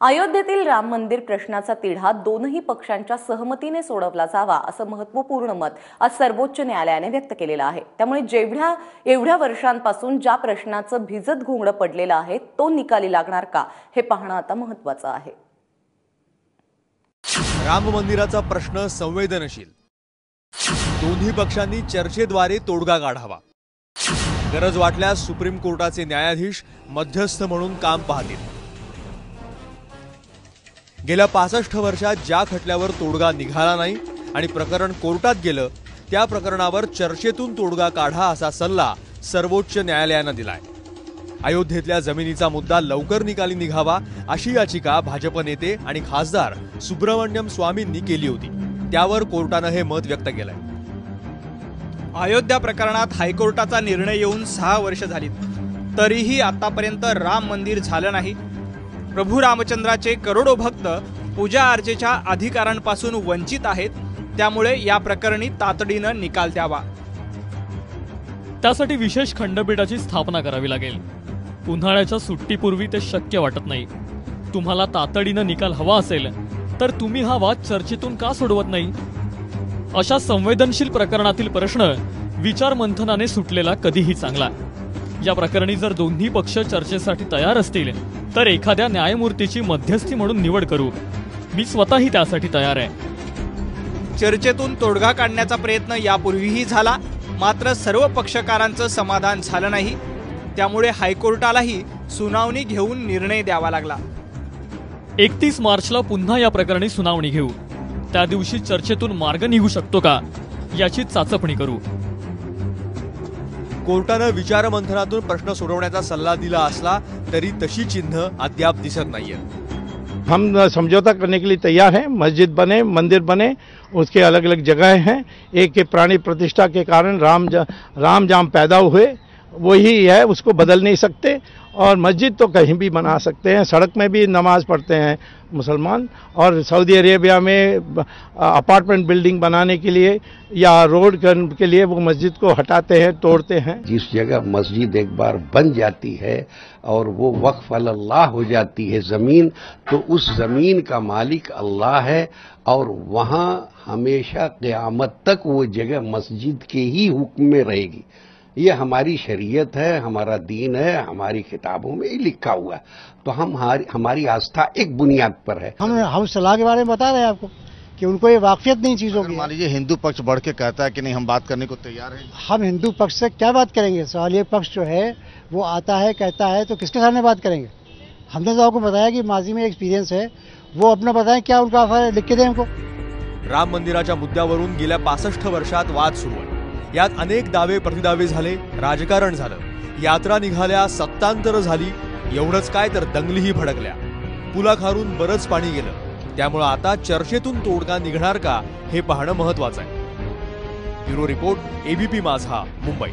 अयोध्येतील राम मंदिर प्रश्नाचा तिढा दोनही पक्षांच्या सहमतीने सोडवला जावा असं महत्त्वपूर्ण मत आज सर्वोच्च न्यायालयाने व्यक्त केलेलं आहे। त्यामुळे एवढ्या वर्षांपासून ज्या प्रश्नाचं भिजत घोंगडं पडलेलं आहे तो निकाली लागणार का हे पाहणं आता महत्त्वाचं आहे। राम मंदिराचा प्रश्न संवेदनशील, दोन्ही पक्षांनी चर्चेद्वारे तोडगा काढावा। गरज वाटल्यास सुप्रीम कोर्टाचे न्यायाधीश मध्यस्थ म्हणून काम पाहतील। गेल्या 65 वर्षात ज्या खटल्यावर तोडगा निघाला नाही आणि प्रकरण कोर्टात गेलं त्या प्रकरणावर चर्चेतून तोडगा काढा असा सल्ला सर्वोच्च न्यायालयानं दिलाय। अयोध्येतल्या जमिनीचा मुद्दा लवकर निकाली निघावा अशी याचिका भाजप नेते आणि खासदार सुब्रमण्यम स्वामींनी केली होती। त्यावर कोर्टानं हे मत व्यक्त केलंय। अयोध्या प्रकरणात हायकोर्टाचा निर्णय येऊन 6 वर्ष झाली, तरीही आतापर्यंत राम मंदिर झालं नाही। प्रभू रामचंद्राचे करोडो भक्त पूजा अर्चेच्या अधिकारांपासून वंचित आहेत, त्यामुळे या प्रकरणी तातडीनं निकाल द्यावा। त्यासाठी विशेष खंडपीठाची स्थापना करावी लागेल। उन्हाळ्याच्या सुट्टीपूर्वी ते शक्य वाटत नाही। तुम्हाला तातडीनं निकाल हवा असेल तर तुम्ही हा वाद चर्चेतून का सोडवत नाही? अशा संवेदनशील प्रकरणातील प्रश्न विचार मंथनाने सुटलेला कधीही चांगला। या प्रकरणी जर दोन्ही पक्ष चर्चेसाठी तयार असतील तर एखाद्या न्यायमूर्तीची मध्यस्थी म्हणून निवड करू। मी स्वतःही त्यासाठी तयार आहे। चर्चेतून तोडगा काढण्याचा प्रयत्न यापूर्वीही झाला, मात्र सर्व पक्षकारांचं समाधान झालं नाही। त्यामुळे हायकोर्टालाही सुनावणी घेऊन निर्णय द्यावा लागला। 31 मार्चला पुन्हा या प्रकरणी सुनावणी घेऊ। त्या दिवशी चर्चेतून मार्ग निघू शकतो का याची चाचपणी करू। कोर्टानं विचारमंथनातून प्रश्न सोडवण्याचा सल्ला दिला असला तरी तशी चिन्ह अद्याप दिसत नाहीये। हम समझौता करने के लिए तैयार हैं। मस्जिद बने, मंदिर बने, उसके अलग अलग जगह हैं। एक के प्राणी प्रतिष्ठा के कारण राम जाम पैदा हुए, वही है, उसको बदल नहीं सकते। और मस्जिद तो कहीं भी बना सकते हैं, सड़क में भी नमाज पढ़ते हैं मुसलमान। और सऊदी अरेबिया में अपार्टमेंट बिल्डिंग बनाने के लिए या रोड के लिए वो मस्जिद को हटाते हैं, तोड़ते हैं। जिस जगह मस्जिद एक बार बन जाती है और वो वक्फ अल्लाह हो जाती है ज़मीन, तो उस ज़मीन का मालिक अल्लाह है और वहाँ हमेशा क़यामत तक वो जगह मस्जिद के ही हुक्म में रहेगी। ये हमारी शरीयत है, हमारा दीन है, हमारी किताबों में ही लिखा हुआ है। तो हमारी आस्था एक बुनियाद पर है। हम सलाह के बारे में बता रहे हैं आपको कि उनको ये वाकफियत नहीं चीज़ों की। मान लीजिए हिंदू पक्ष बढ़ के कहता है कि नहीं हम बात करने को तैयार हैं। हम हिंदू पक्ष से क्या बात करेंगे? सवाल ये पक्ष जो है वो आता है, कहता है, तो किसके सामने बात करेंगे? हमने तो आपको बताया कि माजी में एक्सपीरियंस है, वो अपना बताएं क्या उनका ऑफर है, लिख के दें हमको। राम मंदिराच्या मुद्द्यावरून गेल्या 65 वर्षात वाद सुरू आहे। यात अनेक दावे प्रतिदावे झाले, राजकारण झालं, यात्रा निघाल्या, सत्तांतर झाली, एवढंच काय तर दंगलीही भडकल्या। पुलाखालून बरंच पाणी गेलं। त्यामुळे आता चर्चेतून तोडगा निघणार का हे पाहणं महत्त्वाचं आहे। ब्युरो रिपोर्ट, एबीपी माझा, मुंबई।